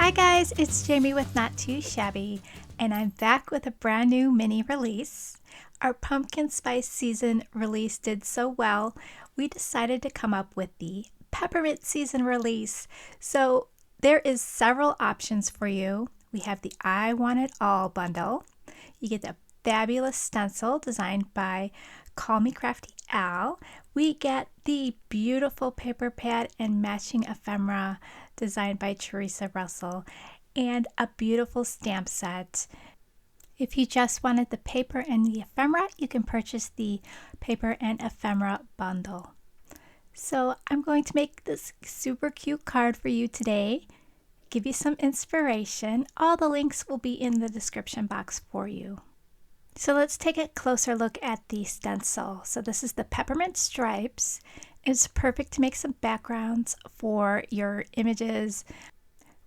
Hi guys, it's Jamie with Not Too Shabby, and I'm back with a brand new mini release. Our pumpkin spice season release did so well, we decided to come up with the peppermint season release. So there is several options for you. We have the I Want It All bundle. You get the fabulous stencil designed by Call Me Crafty Al. We get the beautiful paper pad and matching ephemera designed by Teresa Russell, and a beautiful stamp set. If you just wanted the paper and the ephemera, you can purchase the paper and ephemera bundle. So I'm going to make this super cute card for you today, give you some inspiration. All the links will be in the description box for you. So let's take a closer look at the stencil. So this is the peppermint stripes. It's perfect to make some backgrounds for your images.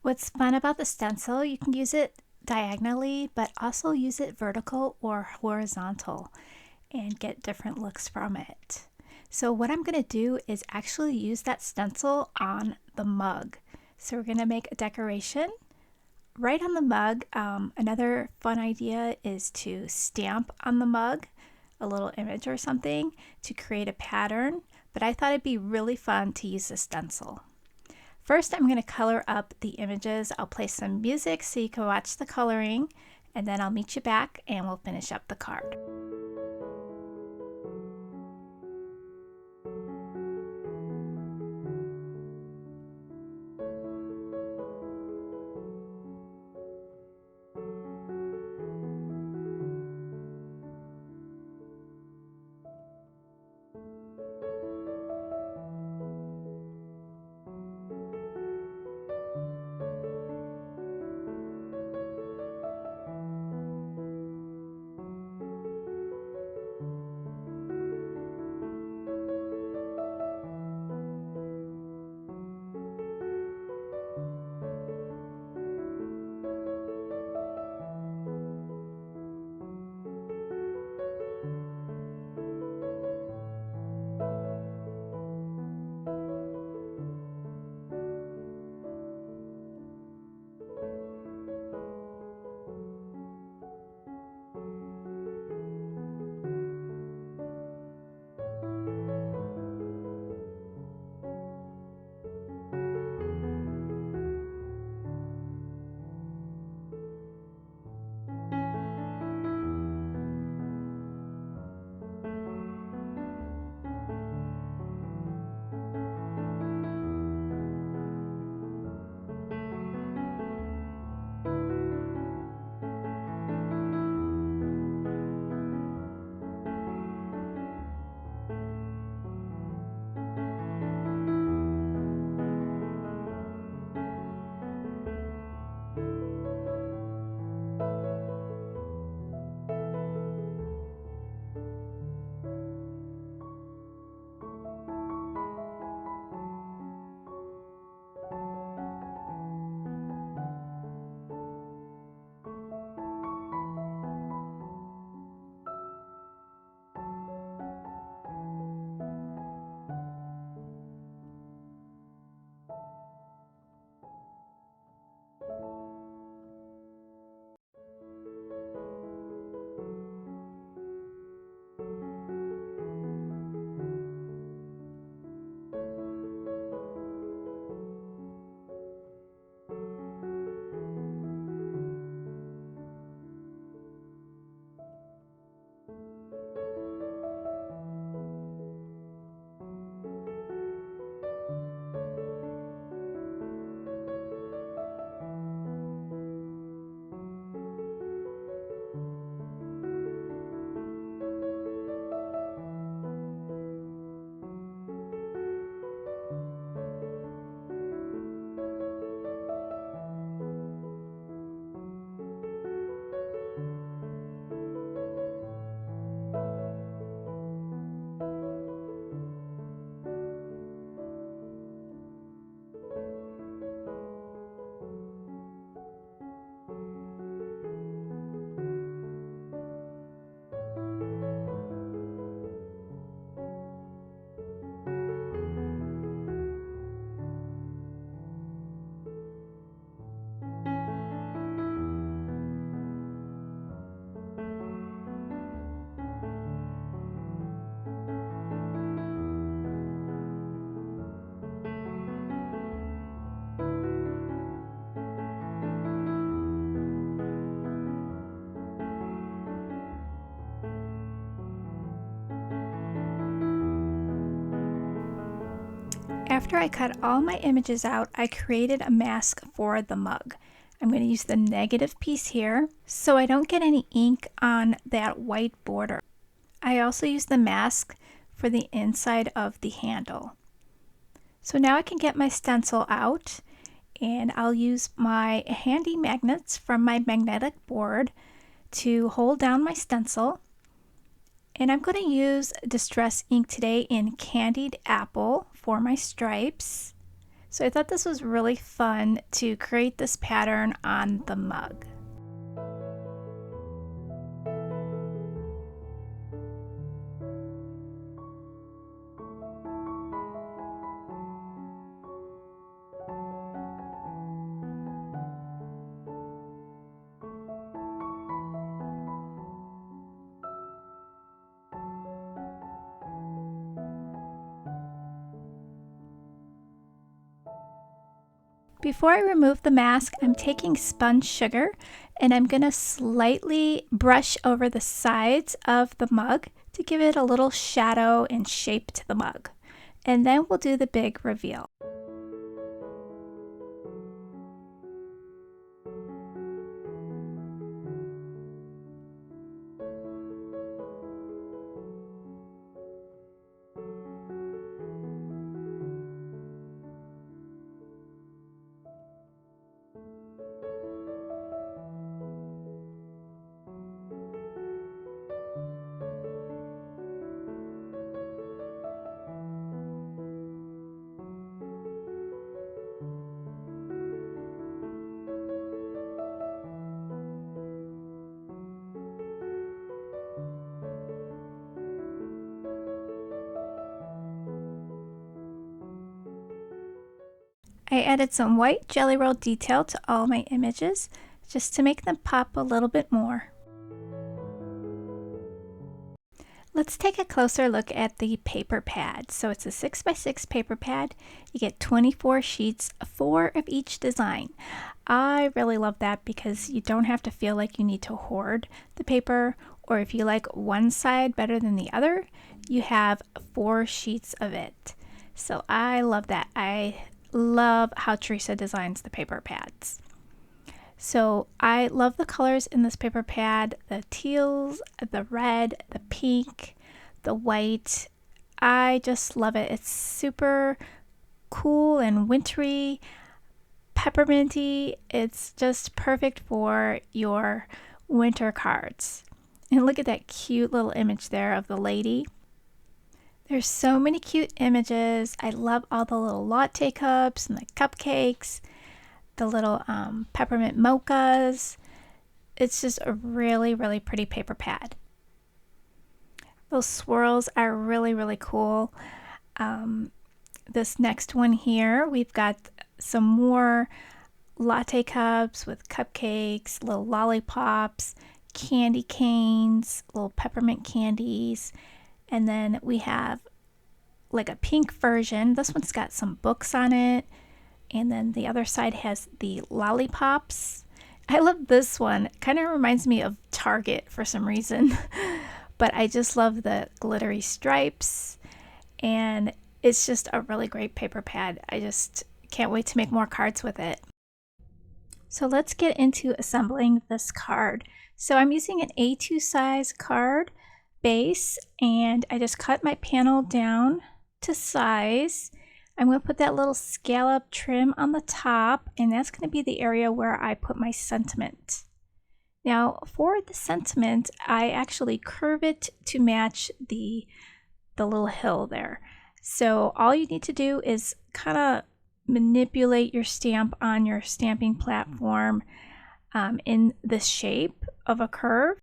What's fun about the stencil, you can use it diagonally, but also use it vertical or horizontal and get different looks from it. So what I'm going to do is actually use that stencil on the mug. So we're going to make a decoration right on the mug. Another fun idea is to stamp on the mug a little image or something to create a pattern, but I thought it'd be really fun to use a stencil. First, I'm going to color up the images. I'll play some music so you can watch the coloring, and then I'll meet you back and we'll finish up the card. After I cut all my images out, I created a mask for the mug. I'm going to use the negative piece here so I don't get any ink on that white border. I also use the mask for the inside of the handle. So now I can get my stencil out, and I'll use my handy magnets from my magnetic board to hold down my stencil. And I'm going to use Distress ink today in Candied Apple for my stripes. So I thought this was really fun to create this pattern on the mug. Before I remove the mask, I'm taking sponge sugar and I'm going to slightly brush over the sides of the mug to give it a little shadow and shape to the mug. And then we'll do the big reveal. I added some white Jelly Roll detail to all my images just to make them pop a little bit more. Let's take a closer look at the paper pad. So it's a 6x6 paper pad. You get 24 sheets, 4 of each design. I really love that because you don't have to feel like you need to hoard the paper, or if you like one side better than the other, you have 4 sheets of it. So I love that. I love how Teresa designs the paper pads. So I love the colors in this paper pad, the teals, the red, the pink, the white. I just love it. It's super cool and wintry, pepperminty. It's just perfect for your winter cards. And look at that cute little image there of the lady. There's so many cute images. I love all the little latte cups and the cupcakes, the little peppermint mochas. It's just a really, really pretty paper pad. Those swirls are really, really cool. This next one here, we've got some more latte cups with cupcakes, little lollipops, candy canes, little peppermint candies. And then we have like a pink version. This one's got some books on it. And then the other side has the lollipops. I love this one. Kind of reminds me of Target for some reason. But I just love the glittery stripes. And it's just a really great paper pad. I just can't wait to make more cards with it. So let's get into assembling this card. So I'm using an A2 size card base, and I just cut my panel down to size. I'm going to put that little scallop trim on the top, and that's going to be the area where I put my sentiment. Now for the sentiment, I actually curve it to match the little hill there. So all you need to do is kind of manipulate your stamp on your stamping platform in the shape of a curve.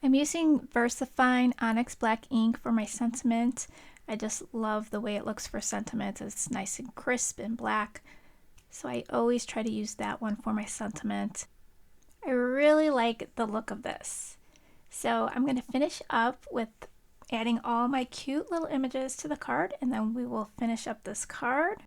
I'm using VersaFine Onyx Black ink for my sentiment. I just love the way it looks for sentiment. It's nice and crisp and black. So I always try to use that one for my sentiment. I really like the look of this. So I'm going to finish up with adding all my cute little images to the card, and then we will finish up this card.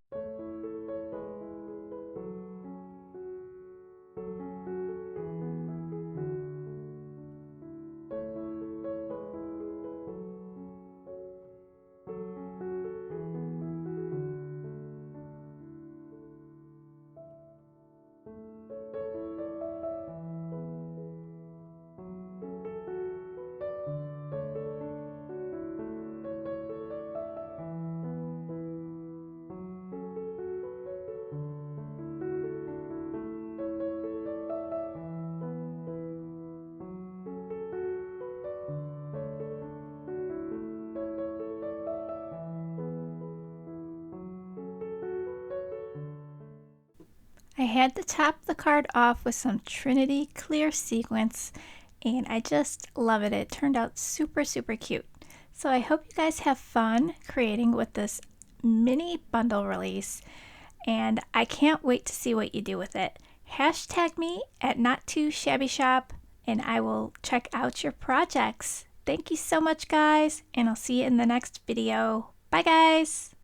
I had to top the card off with some Trinity clear sequins, and I just love it. It turned out super, super cute. So I hope you guys have fun creating with this mini bundle release, and I can't wait to see what you do with it. Hashtag me at Not2ShabbyShop, and I will check out your projects. Thank you so much, guys, and I'll see you in the next video. Bye, guys!